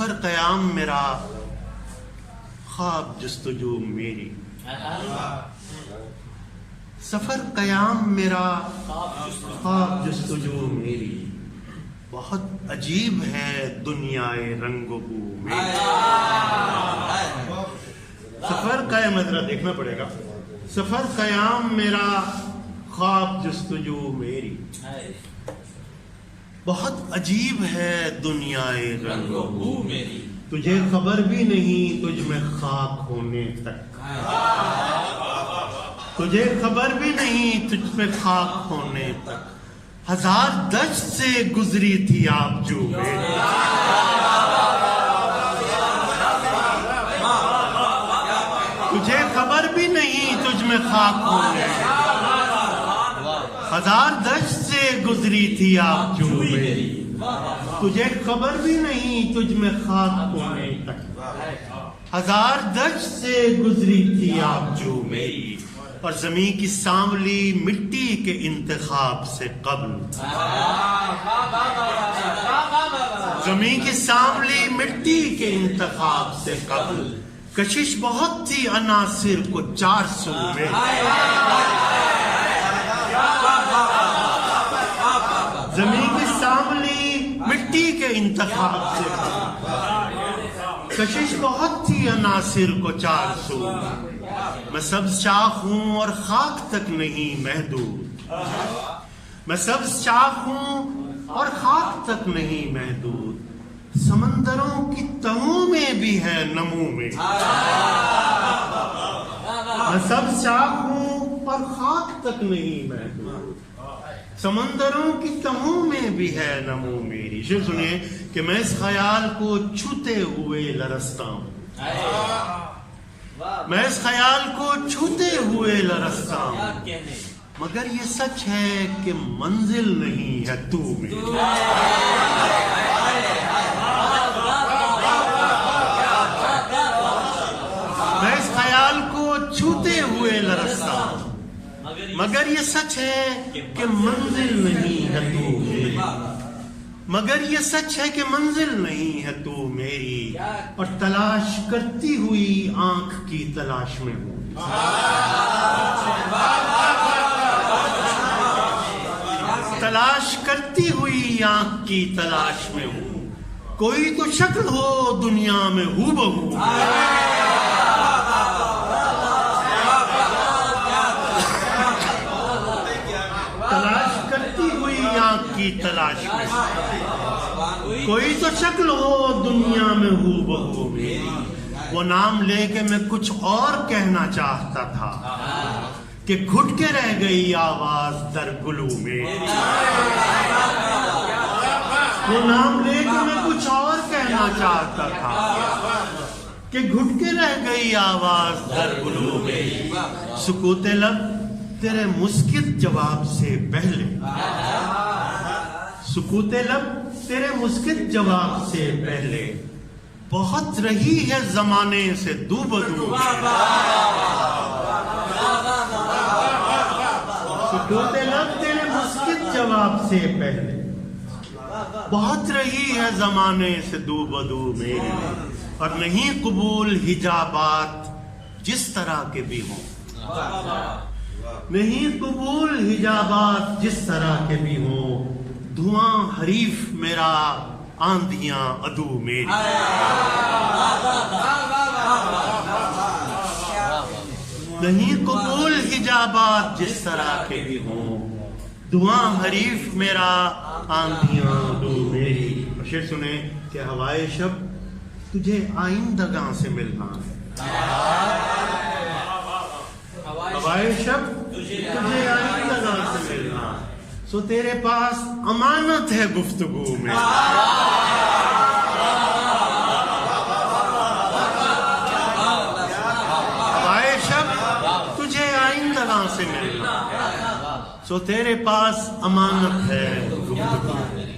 سفر قیام میرا خواب جستجو میری، سفر قیام میرا خواب جستجو میری، بہت عجیب ہے دنیائے رنگ و بو میری۔ سفر قیام ذرا دیکھنا پڑے گا، سفر قیام میرا خواب جستجو میری، بہت عجیب ہے دنیائے رنگ و بو میری، تجھے خبر بھی نہیں تجھ میں خاک ہونے تک، تجھے خبر بھی نہیں تجھ میں خاک ہونے تک، ہزار دشت سے گزری تھی آپ جو میری، تجھے خبر بھی نہیں تجھ میں خاک ہونے تک، ہزار دشت سے گزری تھی آپ جو میری، تجھے خبر بھی نہیں تجھ میں خاک ہونے تک، ہزار دشت سے گزری تھی آپ جو میری، اور زمین کی سانولی مٹی کے انتخاب سے قبل، زمین کی سانولی مٹی کے انتخاب سے قبل، کشش بہت تھی عناصر کو 400 میں، زمین کی سانولی مٹی کے انتخاب سے کشش بہت تھی عناصر کو 400، میں سبز شاخ ہوں اور خاک تک نہیں محدود، میں سبز شاخ ہوں اور خاک تک نہیں محدود، سمندروں کی تہوں میں بھی ہے نمو میں، میں سبز شاخ ہوں اور خاک تک نہیں محدود، سمندروں کی تہوں میں بھی ہے نمو میری۔ شعر سنیے کہ میں اس خیال کو چھوتے ہوئے لرزتا ہوں، میں اس خیال کو چھوتے ہوئے لرزتا ہوں، مگر یہ سچ ہے کہ منزل نہیں ہے تو میری، میں اس خیال کو چھوتے ہوئے لرزتا ہوں، مگر یہ سچ ہے کہ منزل نہیں ہے تو میری، مگر یہ سچ ہے کہ منزل نہیں ہے تو میری، اور تلاش کرتی ہوئی آنکھ کی تلاش میں ہوں، تلاش کرتی ہوئی آنکھ کی تلاش میں ہوں، کوئی تو شکل ہو دنیا میں ہو بہو، تلاش کرتی ہوئی آنکھ کی تلاش میں، کوئی تو شکل ہو دنیا میں ہو بہو میری، وہ نام لے کے میں کچھ اور کہنا چاہتا تھا کہ گھٹ کے رہ گئی آواز در گلو میں، وہ نام لے کے میں کچھ اور کہنا چاہتا تھا کہ گھٹ کے رہ گئی آواز در گلو میں، سکوت لب تیرے مسکت جواب سے پہلے، سکوت لب تیرے مسکت جواب سے پہلے، بہت رہی ہے زمانے سے دو بدو، سکوت لب تیرے مسکت جواب سے پہلے، بہت رہی ہے زمانے سے دو بدو میری، اور نہیں قبول حجابات جس طرح کے بھی ہوں، نہیں قبول حجابات جس طرح کے بھی ہوں، دھواں حریف میرا آندھیاں عدو میری، نہیں قبول حجابات جس طرح کے بھی ہوں، دھواں حریف میرا آندھیاں عدو میری۔ شعر سنیں کہ ہوائے شب تجھے آئندگاں سے ملنا ہے، ہوائے شب تجھے آئندگاں سے ملنا ہے، سو تیرے پاس امانت ہے گفتگو میں، ہوائے شب تجھے آئندگاں سے ملنا ہے، سو تیرے پاس امانت ہے گفتگو میں۔